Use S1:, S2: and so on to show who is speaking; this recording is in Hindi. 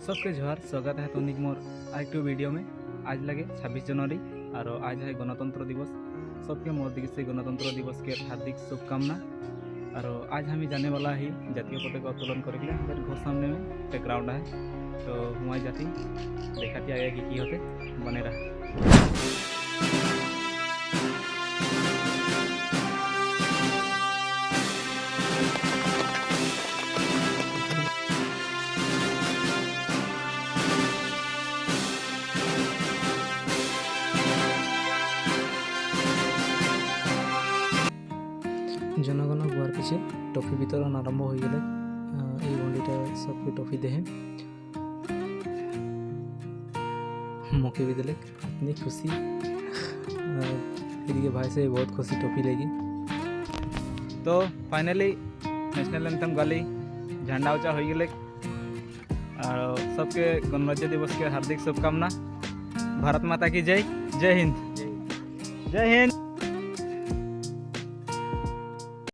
S1: सबके जोहार। स्वागत है तनिक मोर एक वीडियो में। आज लगे 26 जनवरी और आज है गणतंत्र दिवस। सबके मोर दिवस से गणतंत्र दिवस के हार्दिक शुभकामना। और आज हम जाने वाला ही जातीय पताका उत्तोलन करेंगे मेरे घर सामने में एक ग्राउंड है, तो वहाँ जाती देखा आगे कि होते बने रहा।
S2: जनगण गुआर पीछे टफी वितरण आरम्भ हो गए। ये बंडीटा सबके टफी दे मौके भी दिले, इतनी खुशी फिर भाई से बहुत खुशी टॉफी लेगी।
S1: तो फाइनली नेशनल एंथम गाली झंडा ऊंचा हो गए और सबके गणराज्य दिवस के हार्दिक शुभकामना। भारत माता की जय। जय हिंद। जय हिंद।